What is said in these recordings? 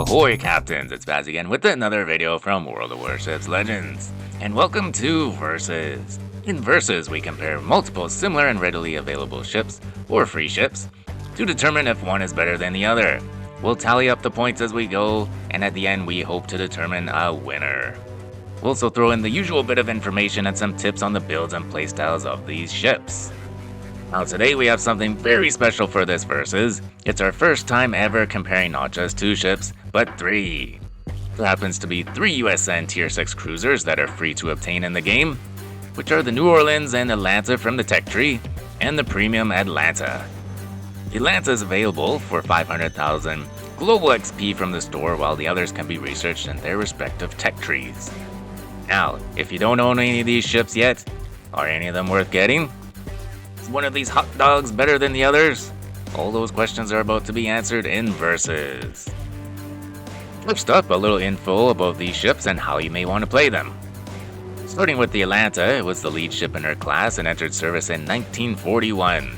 Ahoy Captains, it's Baz again with another video from World of Warships Legends. And welcome to Versus. In Versus, we compare multiple similar and readily available ships, or free ships, to determine if one is better than the other. We'll tally up the points as we go, and at the end we hope to determine a winner. We'll also throw in the usual bit of information and some tips on the builds and playstyles of these ships. Now today we have something very special for this Versus. It's our first time ever comparing not just 2 ships, but 3. There happens to be 3 USN Tier 6 cruisers that are free to obtain in the game, which are the New Orleans and Atlanta from the tech tree, and the premium Atlanta. The Atlanta is available for 500,000 global XP from the store, while the others can be researched in their respective tech trees. Now, if you don't own any of these ships yet, are any of them worth getting? Is one of these hot dogs better than the others? All those questions are about to be answered in Versus. First up, a little info about these ships and how you may want to play them. Starting with the Atlanta, it was the lead ship in her class and entered service in 1941.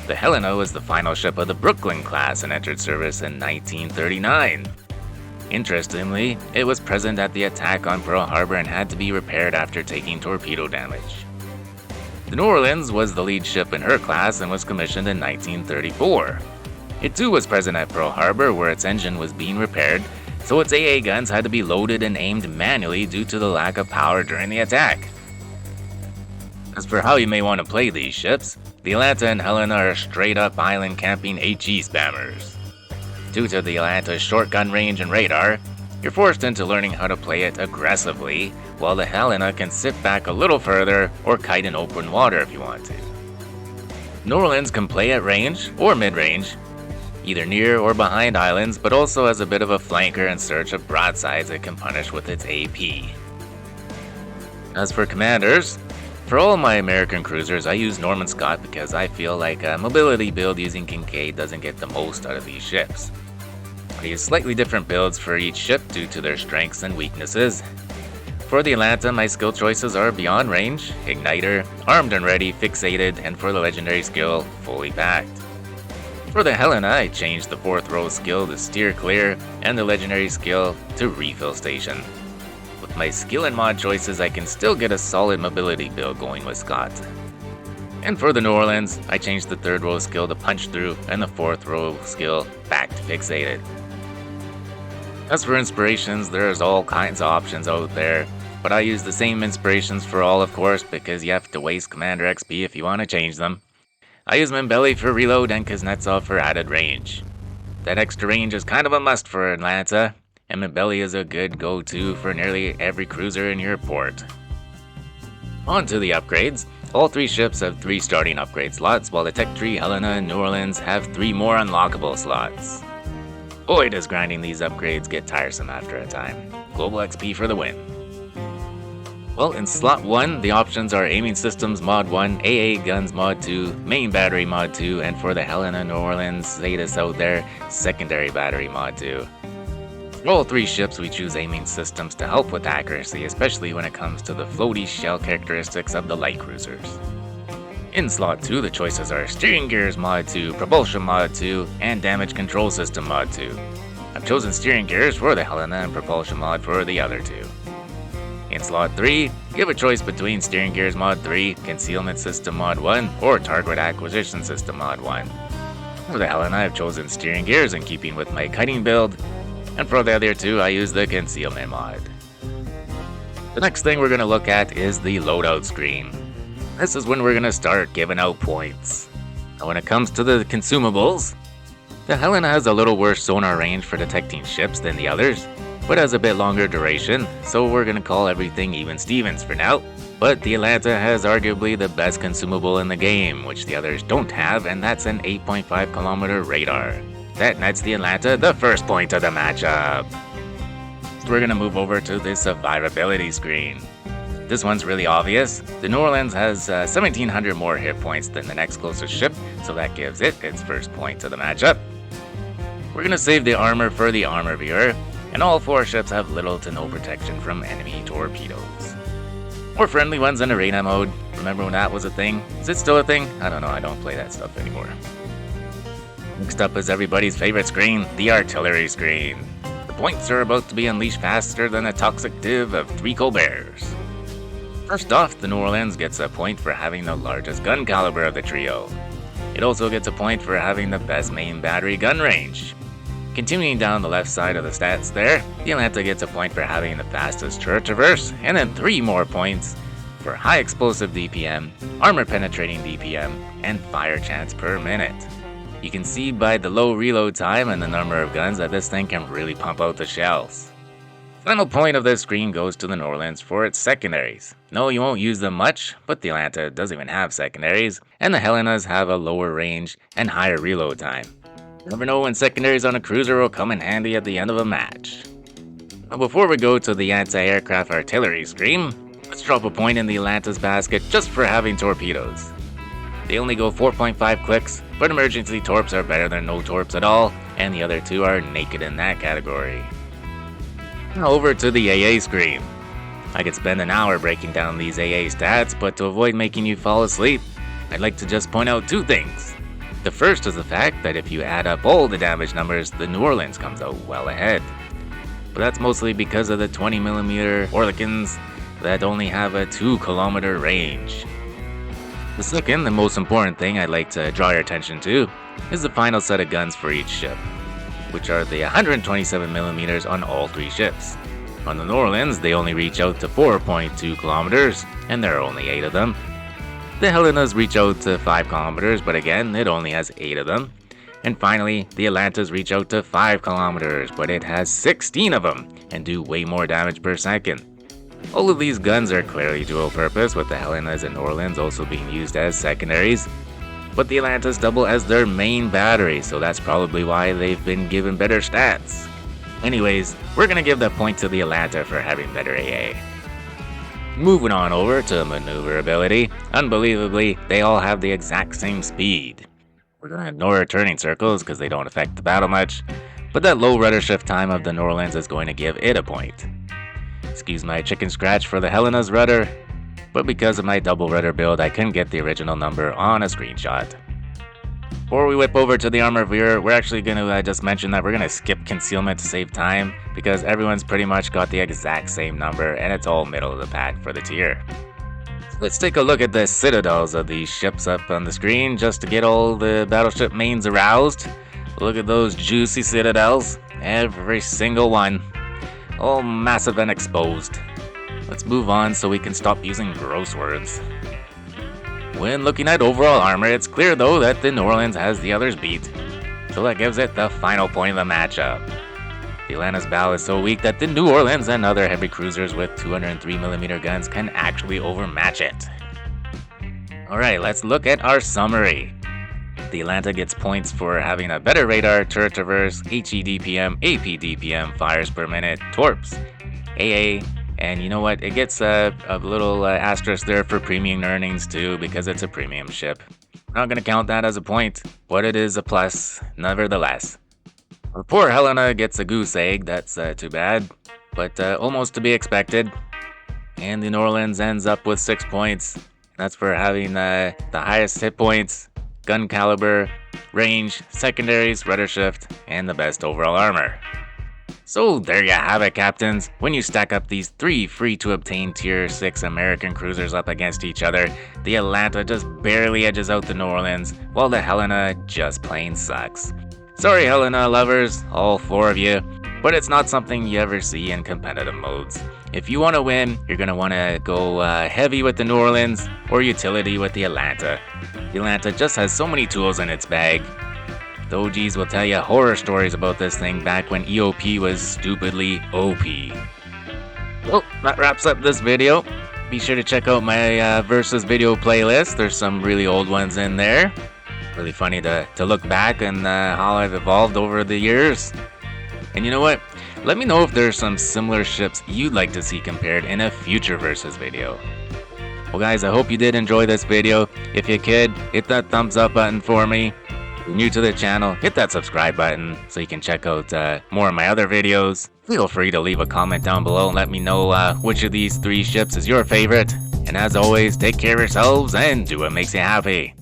The Helena was the final ship of the Brooklyn class and entered service in 1939. Interestingly, it was present at the attack on Pearl Harbor and had to be repaired after taking torpedo damage. The New Orleans was the lead ship in her class and was commissioned in 1934. It too was present at Pearl Harbor, where its engine was being repaired, so its AA guns had to be loaded and aimed manually due to the lack of power during the attack. As for how you may want to play these ships, the Atlanta and Helena are straight up island camping HE spammers. Due to the Atlanta's short gun range and radar, you're forced into learning how to play it aggressively, while the Helena can sit back a little further or kite in open water if you want to. New Orleans can play at range or mid-range, either near or behind islands, but also as a bit of a flanker in search of broadsides it can punish with its AP. As for commanders, for all my American cruisers I use Norman Scott because I feel like a mobility build using Kincaid doesn't get the most out of these ships. I use slightly different builds for each ship due to their strengths and weaknesses. For the Atlanta, my skill choices are Beyond Range, Igniter, Armed and Ready, Fixated, and for the legendary skill, Fully Packed. For the Helena, I changed the 4th row skill to Steer Clear and the legendary skill to Refill Station. With my skill and mod choices, I can still get a solid mobility build going with Scott. And for the New Orleans, I changed the 3rd row skill to Punch Through and the 4th row skill back to Fixated. As for inspirations, there's all kinds of options out there, but I use the same inspirations for all, of course, because you have to waste Commander XP if you want to change them. I use Membelli for reload and Kuznetsov for added range. That extra range is kind of a must for Atlanta, and Membelli is a good go-to for nearly every cruiser in your port. On to the upgrades. All 3 ships have 3 starting upgrade slots, while the Tech Tree, Helena, and New Orleans have 3 more unlockable slots. Boy, does grinding these upgrades get tiresome after a time. Global XP for the win. Well, in slot 1, the options are Aiming Systems Mod 1, AA Guns Mod 2, Main Battery Mod 2, and for the Helena New Orleans Zetas out there, Secondary Battery Mod 2. For all 3 ships, we choose Aiming Systems to help with accuracy, especially when it comes to the floaty shell characteristics of the light cruisers. In slot 2, the choices are Steering Gears Mod 2, Propulsion Mod 2, and Damage Control System Mod 2. I've chosen Steering Gears for the Helena and Propulsion Mod for the other 2. In slot 3, give a choice between Steering Gears Mod 3, Concealment System Mod 1, or Target Acquisition System Mod 1. For the Helena, I've chosen Steering Gears in keeping with my kiting build, and for the other 2, I use the Concealment Mod. The next thing we're going to look at is the loadout screen. This is when we're going to start giving out points. Now when it comes to the consumables, the Helena has a little worse sonar range for detecting ships than the others, but has a bit longer duration, so we're going to call everything even Stevens for now. But the Atlanta has arguably the best consumable in the game, which the others don't have, and that's an 8.5 kilometer radar. That nets the Atlanta the first point of the matchup. So we're going to move over to the survivability screen. This one's really obvious. The New Orleans has 1,700 more hit points than the next closest ship, so that gives it its first point to the matchup. We're going to save the armor for the armor viewer, and all 4 ships have little to no protection from enemy torpedoes. More friendly ones in arena mode. Remember when that was a thing? Is it still a thing? I don't know, I don't play that stuff anymore. Next up is everybody's favorite screen, the artillery screen. points are about to be unleashed faster than a toxic div of 3 Colberts. First off, the New Orleans gets a point for having the largest gun caliber of the trio. It also gets a point for having the best main battery gun range. Continuing down the left side of the stats there, the Atlanta gets a point for having the fastest turret traverse, and then 3 more points for high explosive DPM, armor penetrating DPM, and fire chance per minute. You can see by the low reload time and the number of guns that this thing can really pump out the shells. Final point of this screen goes to the New Orleans for its secondaries. No, you won't use them much, but the Atlanta doesn't even have secondaries, and the Helenas have a lower range and higher reload time. You never know when secondaries on a cruiser will come in handy at the end of a match. Now before we go to the anti-aircraft artillery screen, let's drop a point in the Atlanta's basket just for having torpedoes. They only go 4.5 clicks, but emergency torps are better than no torps at all, and the other two are naked in that category. Now over to the AA screen. I could spend an hour breaking down these AA stats, but to avoid making you fall asleep, I'd like to just point out 2 things. The first is the fact that if you add up all the damage numbers, the New Orleans comes out well ahead. But that's mostly because of the 20mm Orlikins that only have a 2-kilometer range. The second and most important thing I'd like to draw your attention to is the final set of guns for each ship, which are the 127mm on all 3 ships. On the New Orleans, they only reach out to 4.2 kilometers, and there are only 8 of them. The Helenas reach out to 5 kilometers, but again, it only has 8 of them. And finally, the Atlantas reach out to 5 kilometers, but it has 16 of them, and do way more damage per second. All of these guns are clearly dual purpose, with the Helenas and New Orleans also being used as secondaries. But the Atlantas double as their main battery, so that's probably why they've been given better stats. Anyways, we're gonna give the point to the Atlanta for having better AA. Moving on over to maneuverability, unbelievably, they all have the exact same speed. We're gonna ignore turning circles because they don't affect the battle much, but that low rudder shift time of the New Orleans is going to give it a point. Excuse my chicken scratch for the Helena's rudder, but because of my double rudder build, I couldn't get the original number on a screenshot. Before we whip over to the armor viewer, we're actually going to just mention that we're going to skip concealment to save time, because everyone's pretty much got the exact same number, and it's all middle of the pack for the tier. Let's take a look at the citadels of these ships up on the screen, just to get all the battleship mains aroused. Look at those juicy citadels, every single one. All massive and exposed. Let's move on so we can stop using gross words. When looking at overall armor, it's clear though that the New Orleans has the others beat, so that gives it the final point of the matchup. The Atlanta's bow is so weak that the New Orleans and other heavy cruisers with 203mm guns can actually overmatch it. Alright, let's look at our summary. The Atlanta gets points for having a better radar, turret traverse, HE DPM, AP DPM, fires per minute, torps, AA, and you know what, it gets a little asterisk there for premium earnings too, because it's a premium ship. I'm not going to count that as a point, but it is a plus, nevertheless. Our poor Helena gets a goose egg, that's too bad, but almost to be expected. And the New Orleans ends up with 6 points. That's for having the highest hit points, gun caliber, range, secondaries, rudder shift, and the best overall armor. So there you have it, captains. When you stack up these 3 free-to-obtain Tier 6 American cruisers up against each other, the Atlanta just barely edges out the New Orleans, while the Helena just plain sucks. Sorry Helena lovers, all 4 of you, but it's not something you ever see in competitive modes. If you want to win, you're going to want to go heavy with the New Orleans, or utility with the Atlanta. The Atlanta just has so many tools in its bag. The OGs will tell you horror stories about this thing back when EOP was stupidly OP. Well, that wraps up this video. Be sure to check out my Versus video playlist. There's some really old ones in there. Really funny to look back and how I've evolved over the years. And you know what? Let me know if there's some similar ships you'd like to see compared in a future Versus video. Well guys, I hope you did enjoy this video. If you could, hit that thumbs up button for me. If you're new to the channel, hit that subscribe button so you can check out more of my other videos. Feel free to leave a comment down below and let me know which of these 3 ships is your favorite. And as always, take care of yourselves and do what makes you happy.